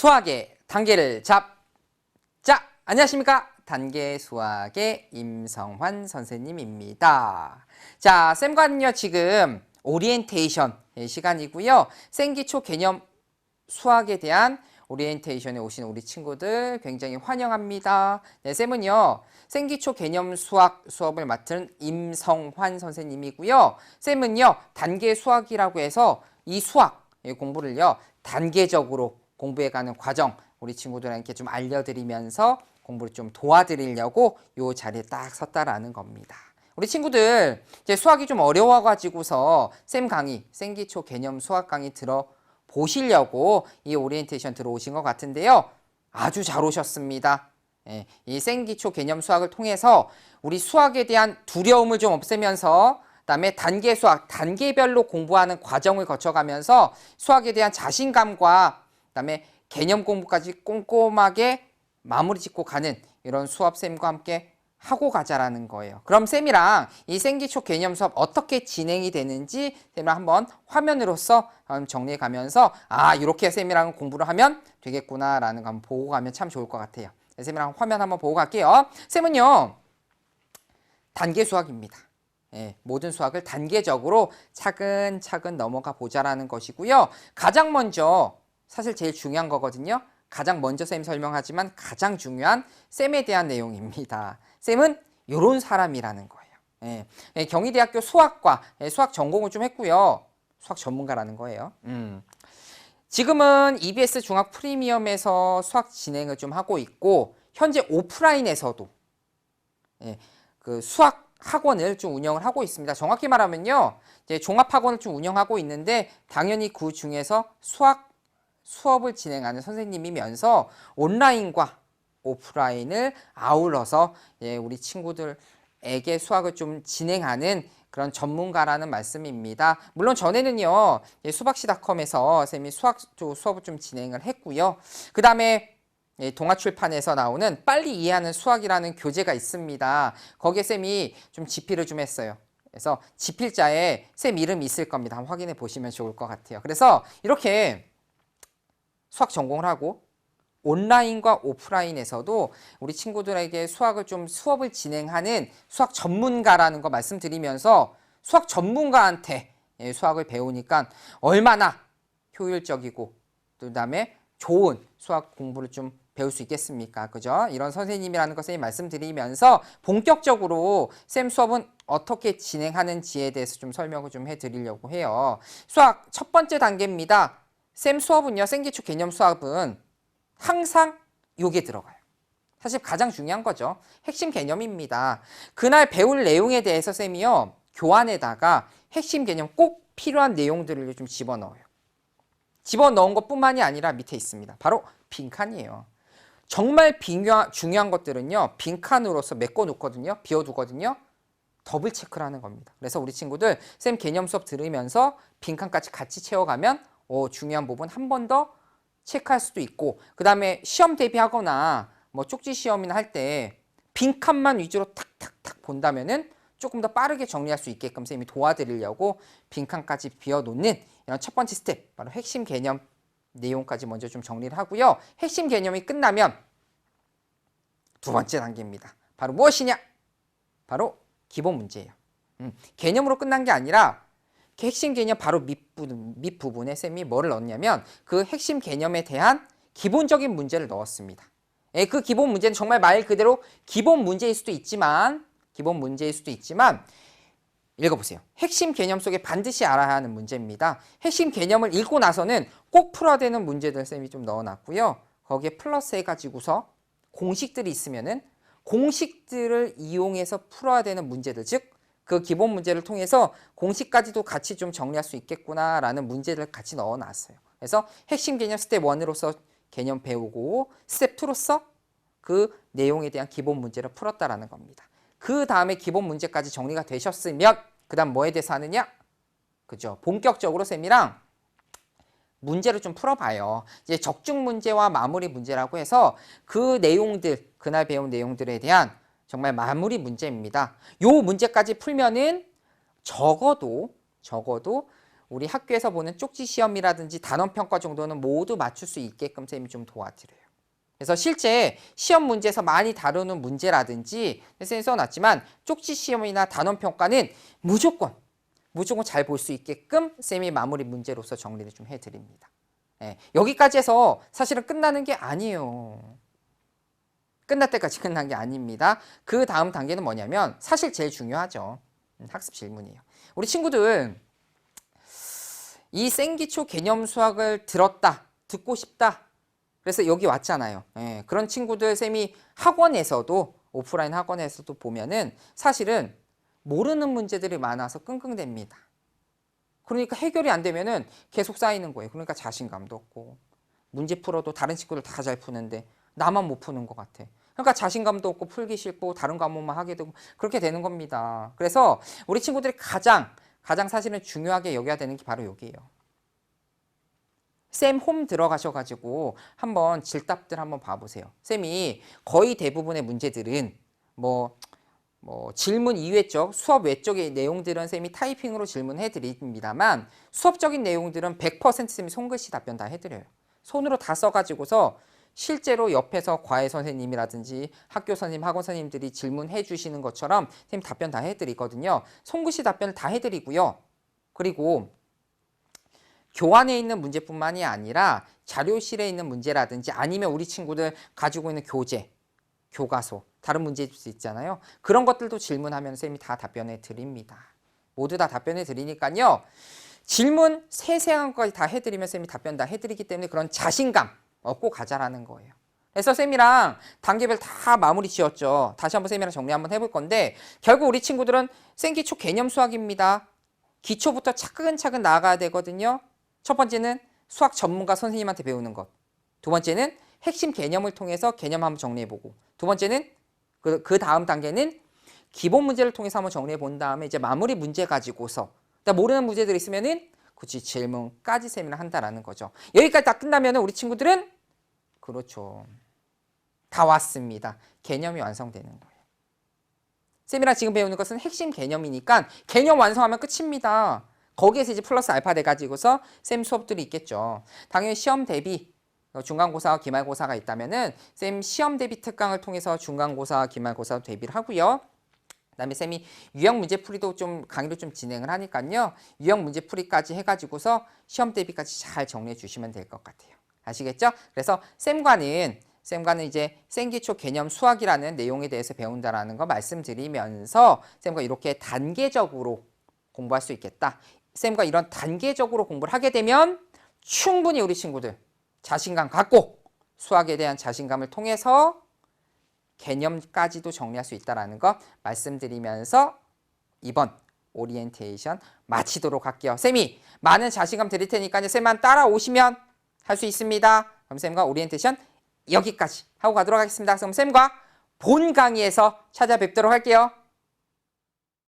수학의 단계를 잡자. 안녕하십니까? 단계 수학의 임성환 선생님입니다. 자, 쌤과는요 지금 오리엔테이션 시간이고요. 생기초 개념 수학에 대한 오리엔테이션에 오신 우리 친구들 굉장히 환영합니다. 네, 쌤은요 생기초 개념 수학 수업을 맡은 임성환 선생님이고요. 쌤은요 단계 수학이라고 해서 이 수학 공부를요 단계적으로 공부해가는 과정 우리 친구들한테 좀 알려드리면서 공부를 좀 도와드리려고 요 자리에 딱 섰다라는 겁니다. 우리 친구들 이제 수학이 좀 어려워가지고서 쌤 강의 생기초 개념 수학 강의 들어보시려고 이 오리엔테이션 들어오신 것 같은데요. 아주 잘 오셨습니다. 예, 이 생기초 개념 수학을 통해서 우리 수학에 대한 두려움을 좀 없애면서 그다음에 단계 수학, 단계별로 공부하는 과정을 거쳐가면서 수학에 대한 자신감과 그다음에 개념 공부까지 꼼꼼하게 마무리 짓고 가는 이런 수업쌤과 함께 하고 가자라는 거예요. 그럼 쌤이랑 이 생기초 개념 수업 어떻게 진행이 되는지 쌤이랑 한번 화면으로서 정리해 가면서 아 이렇게 쌤이랑 공부를 하면 되겠구나라는 거 한번 보고 가면 참 좋을 것 같아요. 쌤이랑 화면 한번 보고 갈게요. 쌤은요 단계 수학입니다. 예, 모든 수학을 단계적으로 차근차근 넘어가 보자라는 것이고요. 가장 먼저 사실 제일 중요한 거거든요. 가장 먼저 쌤이 설명하지만 가장 중요한 쌤에 대한 내용입니다. 쌤은 이런 사람이라는 거예요. 예, 경희대학교 수학과 수학 전공을 좀 했고요. 수학 전문가라는 거예요. 지금은 EBS 중학 프리미엄에서 수학 진행을 좀 하고 있고 현재 오프라인에서도 예, 그 수학 학원을 좀 운영을 하고 있습니다. 정확히 말하면요, 이제 종합학원을 좀 운영하고 있는데 당연히 그 중에서 수업을 진행하는 선생님이면서 온라인과 오프라인을 아울러서 예, 우리 친구들에게 수학을 좀 진행하는 그런 전문가라는 말씀입니다. 물론 전에는요 예, 수박시닷컴에서 쌤이 수업을 좀 진행을 했고요. 그 다음에 예, 동아출판에서 나오는 빨리 이해하는 수학이라는 교재가 있습니다. 거기에 쌤이 좀 집필을 좀 했어요. 그래서 집필자에 쌤 이름이 있을 겁니다. 한번 확인해 보시면 좋을 것 같아요. 그래서 이렇게 수학 전공을 하고 온라인과 오프라인에서도 우리 친구들에게 수업을 진행하는 수학 전문가라는 거 말씀드리면서 수학 전문가한테 예, 수학을 배우니까 얼마나 효율적이고 그다음에 좋은 수학 공부를 좀 배울 수 있겠습니까? 그죠? 이런 선생님이라는 것을 말씀드리면서 본격적으로 쌤 수업은 어떻게 진행하는지에 대해서 좀 설명을 좀 해드리려고 해요. 수학 첫 번째 단계입니다. 쌤 수업은요, 생기초 개념 수업은 항상 요게 들어가요. 사실 가장 중요한 거죠. 핵심 개념입니다. 그날 배울 내용에 대해서 쌤이요, 교환에다가 핵심 개념 꼭 필요한 내용들을 좀 집어넣어요. 집어넣은 것뿐만이 아니라 밑에 있습니다. 바로 빈칸이에요. 정말 중요한 것들은요, 빈칸으로서 메꿔놓거든요. 비워두거든요. 더블 체크를 하는 겁니다. 그래서 우리 친구들 쌤 개념 수업 들으면서 빈칸까지 같이 채워가면 중요한 부분 한 번 더 체크할 수도 있고 그 다음에 시험 대비하거나 뭐 쪽지 시험이나 할 때 빈칸만 위주로 탁탁탁 본다면은 조금 더 빠르게 정리할 수 있게끔 쌤이 도와드리려고 빈칸까지 비워놓는 이런 첫 번째 스텝, 바로 핵심 개념 내용까지 먼저 좀 정리를 하고요. 핵심 개념이 끝나면 두 번째 단계입니다. 바로 무엇이냐? 바로 기본 문제예요. 개념으로 끝난 게 아니라 핵심 개념 바로 밑부분에 쌤이 뭐를 넣었냐면 그 핵심 개념에 대한 기본적인 문제를 넣었습니다. 예, 그 기본 문제는 정말 말 그대로 기본 문제일 수도 있지만 읽어보세요. 핵심 개념 속에 반드시 알아야 하는 문제입니다. 핵심 개념을 읽고 나서는 꼭 풀어야 되는 문제들 쌤이 좀 넣어놨고요. 거기에 플러스 해가지고서 공식들이 있으면은 공식들을 이용해서 풀어야 되는 문제들, 즉 그 기본 문제를 통해서 공식까지도 같이 좀 정리할 수 있겠구나라는 문제를 같이 넣어놨어요. 그래서 핵심 개념 스텝 1으로서 개념 배우고 스텝 2로서 그 내용에 대한 기본 문제를 풀었다라는 겁니다. 그 다음에 기본 문제까지 정리가 되셨으면 그 다음 뭐에 대해서 하느냐? 그죠? 본격적으로 쌤이랑 문제를 좀 풀어봐요. 이제 적중 문제와 마무리 문제라고 해서 그 내용들, 그날 배운 내용들에 대한 정말 마무리 문제입니다. 요 문제까지 풀면은 적어도 우리 학교에서 보는 쪽지 시험이라든지 단원 평가 정도는 모두 맞출 수 있게끔 쌤이 좀 도와드려요. 그래서 실제 시험 문제에서 많이 다루는 문제라든지 쌤이 써놨지만 쪽지 시험이나 단원 평가는 무조건 잘 볼 수 있게끔 쌤이 마무리 문제로서 정리를 좀 해드립니다. 예, 여기까지 해서 사실은 끝나는 게 아니에요. 끝날 때까지 끝난 게 아닙니다. 그 다음 단계는 뭐냐면 사실 제일 중요하죠. 학습 질문이에요. 우리 친구들 이 생기초 개념 수학을 듣고 싶다. 그래서 여기 왔잖아요. 예, 그런 친구들 쌤이 학원에서도 오프라인 학원에서도 보면은 사실은 모르는 문제들이 많아서 끙끙댑니다. 그러니까 해결이 안 되면은 계속 쌓이는 거예요. 그러니까 자신감도 없고 문제 풀어도 다른 친구들 다 잘 푸는데 나만 못 푸는 것 같아. 그러니까 자신감도 없고 풀기 싫고 다른 과목만 하게 되고 그렇게 되는 겁니다. 그래서 우리 친구들이 가장 사실은 중요하게 여겨야 되는 게 바로 여기예요. 쌤 홈 들어가셔가지고 한번 질답들 한번 봐보세요. 쌤이 거의 대부분의 문제들은 뭐 질문 이외적, 수업 외적의 내용들은 쌤이 타이핑으로 질문해 드립니다만 수업적인 내용들은 100% 쌤이 손글씨 답변 다 해드려요. 손으로 다 써가지고서 실제로 옆에서 과외 선생님이라든지 학교 선생님, 학원 선생님들이 질문해 주시는 것처럼 쌤 답변 다 해드리거든요. 손글씨 답변을 다 해드리고요. 그리고 교환에 있는 문제뿐만이 아니라 자료실에 있는 문제라든지 아니면 우리 친구들 가지고 있는 교재, 교과서, 다른 문제일 수 있잖아요. 그런 것들도 질문하면 쌤이 다 답변해 드립니다. 모두 다 답변해 드리니까요. 질문 세세한 것까지 다 해드리면 쌤이 답변 다 해드리기 때문에 그런 자신감 얻고 가자라는 거예요. 그래서 쌤이랑 단계별 다 마무리 지었죠. 다시 한번 쌤이랑 정리 한번 해볼 건데 결국 우리 친구들은 생기초 개념 수학입니다. 기초부터 차근차근 나아가야 되거든요. 첫 번째는 수학 전문가 선생님한테 배우는 것. 두 번째는 핵심 개념을 통해서 개념 한번 정리해보고. 두 번째는 그 다음 단계는 기본 문제를 통해서 한번 정리해 본 다음에 이제 마무리 문제 가지고서 모르는 문제들 있으면은 그치 질문까지 쌤이랑 한다라는 거죠. 여기까지 다 끝나면은 우리 친구들은 그렇죠. 다 왔습니다. 개념이 완성되는 거예요. 쌤이랑 지금 배우는 것은 핵심 개념이니까 개념 완성하면 끝입니다. 거기에서 이제 플러스 알파 돼가지고서 쌤 수업들이 있겠죠. 당연히 시험 대비 중간고사와 기말고사가 있다면은 쌤 시험 대비 특강을 통해서 중간고사와 기말고사 대비를 하고요. 그다음에 쌤이 유형 문제풀이도 좀 강의로 좀 진행을 하니까요. 유형 문제풀이까지 해가지고서 시험 대비까지 잘 정리해 주시면 될 것 같아요. 아시겠죠? 그래서 쌤과는 이제 생기초 개념 수학이라는 내용에 대해서 배운다라는 거 말씀드리면서 쌤과 이렇게 단계적으로 공부할 수 있겠다. 쌤과 이런 단계적으로 공부를 하게 되면 충분히 우리 친구들 자신감 갖고 수학에 대한 자신감을 통해서 개념까지도 정리할 수 있다는 거 말씀드리면서 이번 오리엔테이션 마치도록 할게요. 쌤이 많은 자신감 드릴 테니까요. 쌤만 따라오시면 할 수 있습니다. 그럼 쌤과 오리엔테이션 여기까지 하고 가도록 하겠습니다. 그럼 쌤과 본 강의에서 찾아뵙도록 할게요.